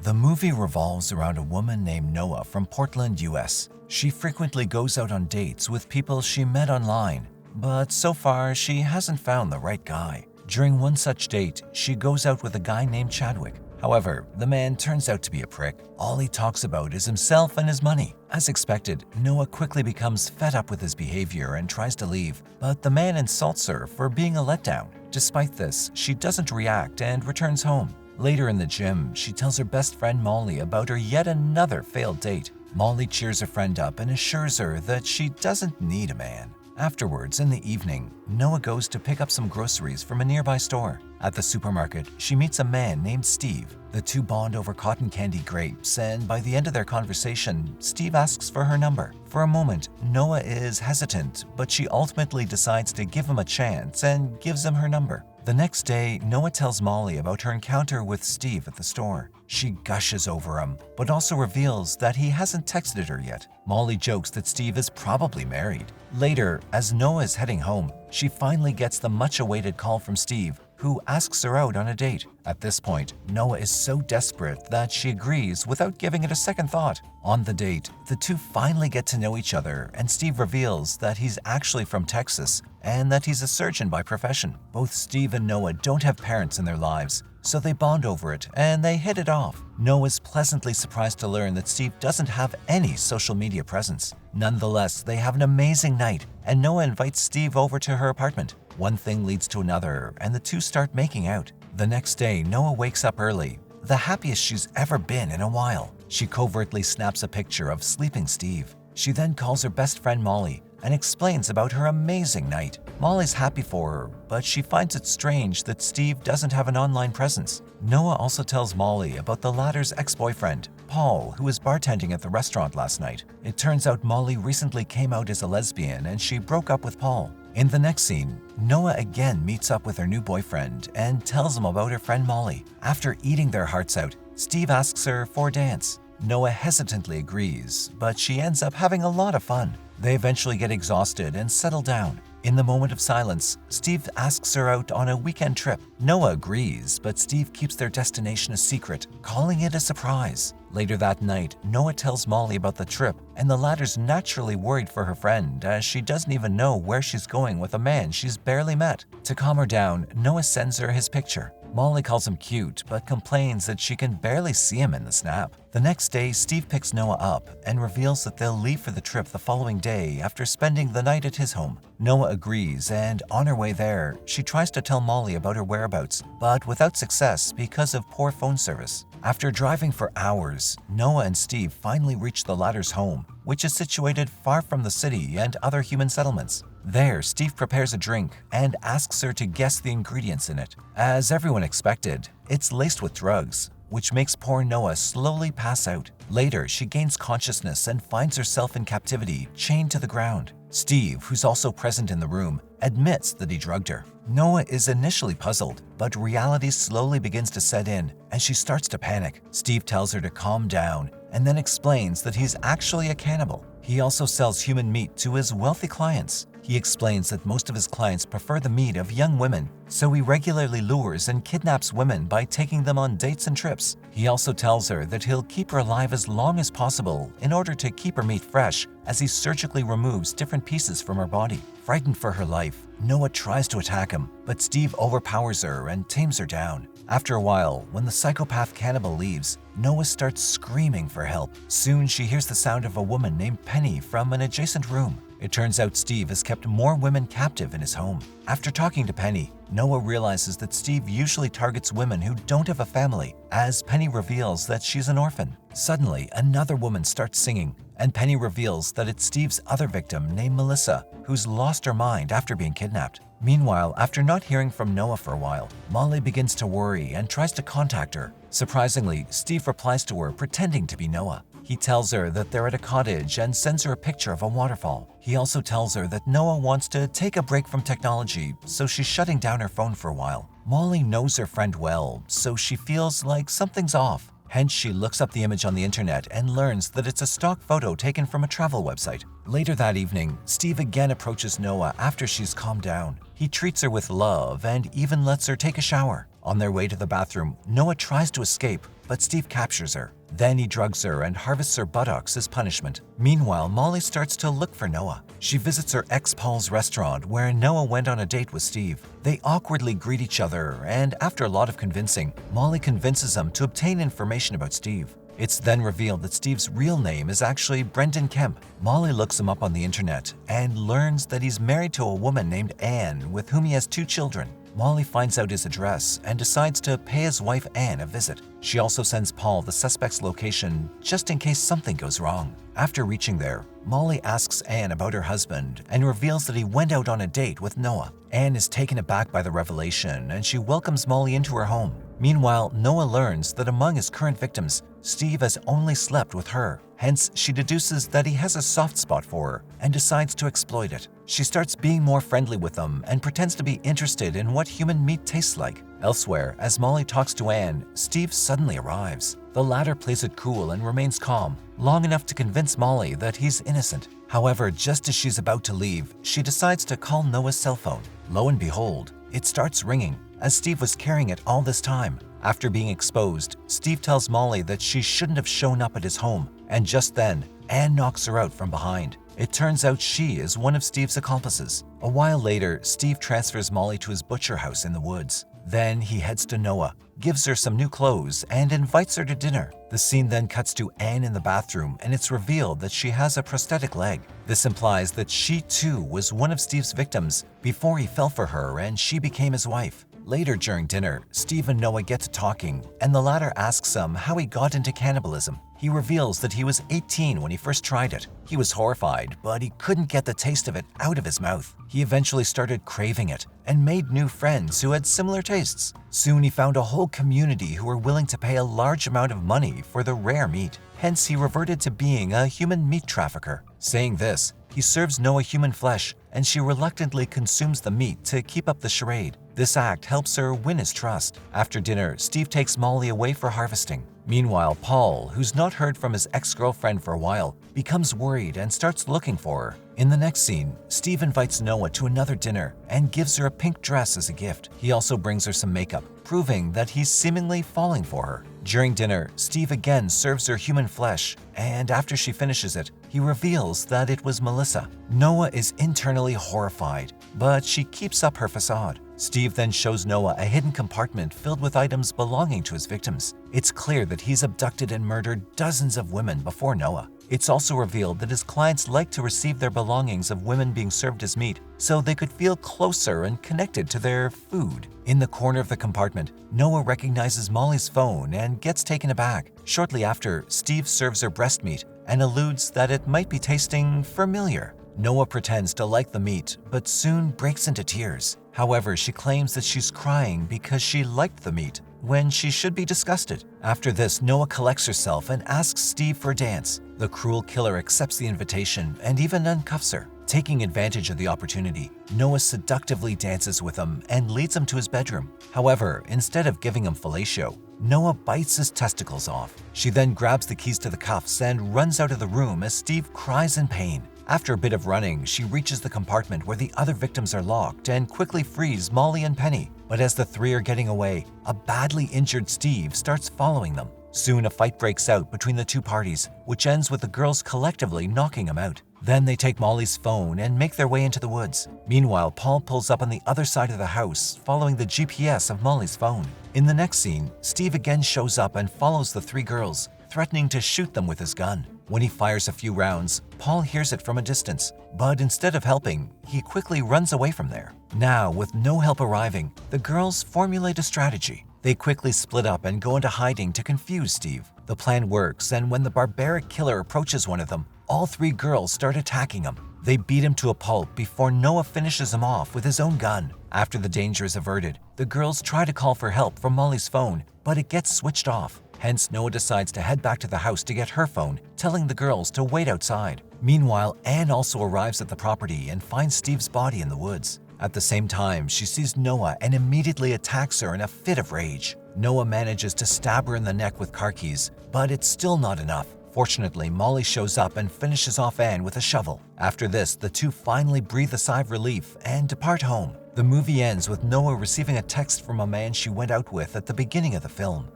The movie revolves around a woman named Noah from Portland, US. She frequently goes out on dates with people she met online, but so far she hasn't found the right guy. During one such date, she goes out with a guy named Chadwick. However, the man turns out to be a prick. All he talks about is himself and his money. As expected, Noah quickly becomes fed up with his behavior and tries to leave, but the man insults her for being a letdown. Despite this, she doesn't react and returns home. Later in the gym, she tells her best friend Molly about her yet another failed date. Molly cheers her friend up and assures her that she doesn't need a man. Afterwards, in the evening, Noah goes to pick up some groceries from a nearby store. At the supermarket, she meets a man named Steve. The two bond over cotton candy grapes, and by the end of their conversation, Steve asks for her number. For a moment, Noah is hesitant, but she ultimately decides to give him a chance and gives him her number. The next day, Noah tells Molly about her encounter with Steve at the store. She gushes over him, but also reveals that he hasn't texted her yet. Molly jokes that Steve is probably married. Later, as Noah is heading home, she finally gets the much-awaited call from Steve, who asks her out on a date. At this point, Noah is so desperate that she agrees without giving it a second thought. On the date, the two finally get to know each other, and Steve reveals that he's actually from Texas and that he's a surgeon by profession. Both Steve and Noah don't have parents in their lives, so they bond over it and they hit it off. Noah's pleasantly surprised to learn that Steve doesn't have any social media presence. Nonetheless, they have an amazing night, and Noah invites Steve over to her apartment. One thing leads to another, and the two start making out. The next day, Noah wakes up early, the happiest she's ever been in a while. She covertly snaps a picture of sleeping Steve. She then calls her best friend Molly and explains about her amazing night. Molly's happy for her, but she finds it strange that Steve doesn't have an online presence. Noah also tells Molly about the latter's ex-boyfriend, Paul, who was bartending at the restaurant last night. It turns out Molly recently came out as a lesbian and she broke up with Paul. In the next scene, Noah again meets up with her new boyfriend and tells him about her friend Molly. After eating their hearts out, Steve asks her for a dance. Noah hesitantly agrees, but she ends up having a lot of fun. They eventually get exhausted and settle down. In the moment of silence, Steve asks her out on a weekend trip. Noah agrees, but Steve keeps their destination a secret, calling it a surprise. Later that night, Noah tells Molly about the trip, and the latter's naturally worried for her friend, as she doesn't even know where she's going with a man she's barely met. To calm her down, Noah sends her his picture. Molly calls him cute, but complains that she can barely see him in the snap. The next day, Steve picks Noah up and reveals that they'll leave for the trip the following day after spending the night at his home. Noah agrees, and on her way there, she tries to tell Molly about her whereabouts, but without success because of poor phone service. After driving for hours, Noah and Steve finally reach the latter's home, which is situated far from the city and other human settlements. There, Steve prepares a drink and asks her to guess the ingredients in it. As everyone expected, it's laced with drugs, which makes poor Noah slowly pass out. Later, she gains consciousness and finds herself in captivity, chained to the ground. Steve, who's also present in the room, admits that he drugged her. Noah is initially puzzled, but reality slowly begins to set in, and she starts to panic. Steve tells her to calm down and then explains that he's actually a cannibal. He also sells human meat to his wealthy clients. He explains that most of his clients prefer the meat of young women, so he regularly lures and kidnaps women by taking them on dates and trips. He also tells her that he'll keep her alive as long as possible in order to keep her meat fresh, as he surgically removes different pieces from her body. Frightened for her life, Noah tries to attack him, but Steve overpowers her and tames her down. After a while, when the psychopath cannibal leaves, Noah starts screaming for help. Soon she hears the sound of a woman named Penny from an adjacent room. It turns out Steve has kept more women captive in his home. After talking to Penny, Noah realizes that Steve usually targets women who don't have a family, as Penny reveals that she's an orphan. Suddenly, another woman starts singing, and Penny reveals that it's Steve's other victim named Melissa, who's lost her mind after being kidnapped. Meanwhile, after not hearing from Noah for a while, Molly begins to worry and tries to contact her. Surprisingly, Steve replies to her pretending to be Noah. He tells her that they're at a cottage and sends her a picture of a waterfall. He also tells her that Noah wants to take a break from technology, so she's shutting down her phone for a while. Molly knows her friend well, so she feels like something's off. Hence, she looks up the image on the internet and learns that it's a stock photo taken from a travel website. Later that evening, Steve again approaches Noah after she's calmed down. He treats her with love and even lets her take a shower. On their way to the bathroom, Noah tries to escape, but Steve captures her. Then he drugs her and harvests her buttocks as punishment. Meanwhile, Molly starts to look for Noah. She visits her ex Paul's restaurant where Noah went on a date with Steve. They awkwardly greet each other, and after a lot of convincing, Molly convinces him to obtain information about Steve. It's then revealed that Steve's real name is actually Brendan Kemp. Molly looks him up on the internet and learns that he's married to a woman named Anne with whom he has 2 children. Molly finds out his address and decides to pay his wife Anne a visit. She also sends Paul the suspect's location just in case something goes wrong. After reaching there, Molly asks Anne about her husband and reveals that he went out on a date with Noah. Anne is taken aback by the revelation and she welcomes Molly into her home. Meanwhile, Noah learns that among his current victims, Steve has only slept with her. Hence, she deduces that he has a soft spot for her and decides to exploit it. She starts being more friendly with him and pretends to be interested in what human meat tastes like. Elsewhere, as Molly talks to Anne, Steve suddenly arrives. The latter plays it cool and remains calm, long enough to convince Molly that he's innocent. However, just as she's about to leave, she decides to call Noah's cell phone. Lo and behold, it starts ringing, as Steve was carrying it all this time. After being exposed, Steve tells Molly that she shouldn't have shown up at his home, and just then, Anne knocks her out from behind. It turns out she is one of Steve's accomplices. A while later, Steve transfers Molly to his butcher house in the woods. Then he heads to Noah, gives her some new clothes, and invites her to dinner. The scene then cuts to Anne in the bathroom, and it's revealed that she has a prosthetic leg. This implies that she too was one of Steve's victims before he fell for her and she became his wife. Later during dinner, Steve and Noah get to talking, and the latter asks him how he got into cannibalism. He reveals that he was 18 when he first tried it. He was horrified, but he couldn't get the taste of it out of his mouth. He eventually started craving it and made new friends who had similar tastes. Soon he found a whole community who were willing to pay a large amount of money for the rare meat. Hence, he reverted to being a human meat trafficker. Saying this, he serves Noah human flesh, and she reluctantly consumes the meat to keep up the charade. This act helps her win his trust. After dinner, Steve takes Molly away for harvesting. Meanwhile, Paul, who's not heard from his ex-girlfriend for a while, becomes worried and starts looking for her. In the next scene, Steve invites Noah to another dinner and gives her a pink dress as a gift. He also brings her some makeup, proving that he's seemingly falling for her. During dinner, Steve again serves her human flesh, and after she finishes it, he reveals that it was Melissa. Noah is internally horrified, but she keeps up her facade. Steve then shows Noah a hidden compartment filled with items belonging to his victims. It's clear that he's abducted and murdered dozens of women before Noah. It's also revealed that his clients like to receive their belongings of women being served as meat so they could feel closer and connected to their food. In the corner of the compartment, Noah recognizes Molly's phone and gets taken aback. Shortly after, Steve serves her breast meat and alludes that it might be tasting familiar. Noah pretends to like the meat, but soon breaks into tears. However, she claims that she's crying because she liked the meat, when she should be disgusted. After this, Noah collects herself and asks Steve for a dance. The cruel killer accepts the invitation and even uncuffs her. Taking advantage of the opportunity, Noah seductively dances with him and leads him to his bedroom. However, instead of giving him fellatio, Noah bites his testicles off. She then grabs the keys to the cuffs and runs out of the room as Steve cries in pain. After a bit of running, she reaches the compartment where the other victims are locked and quickly frees Molly and Penny. But as the three are getting away, a badly injured Steve starts following them. Soon a fight breaks out between the two parties, which ends with the girls collectively knocking him out. Then they take Molly's phone and make their way into the woods. Meanwhile, Paul pulls up on the other side of the house, following the GPS of Molly's phone. In the next scene, Steve again shows up and follows the three girls, threatening to shoot them with his gun. When he fires a few rounds, Paul hears it from a distance, but instead of helping, he quickly runs away from there. Now, with no help arriving, the girls formulate a strategy. They quickly split up and go into hiding to confuse Steve. The plan works, and when the barbaric killer approaches one of them, all three girls start attacking him. They beat him to a pulp before Noah finishes him off with his own gun. After the danger is averted, the girls try to call for help from Molly's phone, but it gets switched off. Hence, Noah decides to head back to the house to get her phone, telling the girls to wait outside. Meanwhile, Anne also arrives at the property and finds Steve's body in the woods. At the same time, she sees Noah and immediately attacks her in a fit of rage. Noah manages to stab her in the neck with car keys, but it's still not enough. Fortunately, Molly shows up and finishes off Anne with a shovel. After this, the two finally breathe a sigh of relief and depart home. The movie ends with Noah receiving a text from a man she went out with at the beginning of the film.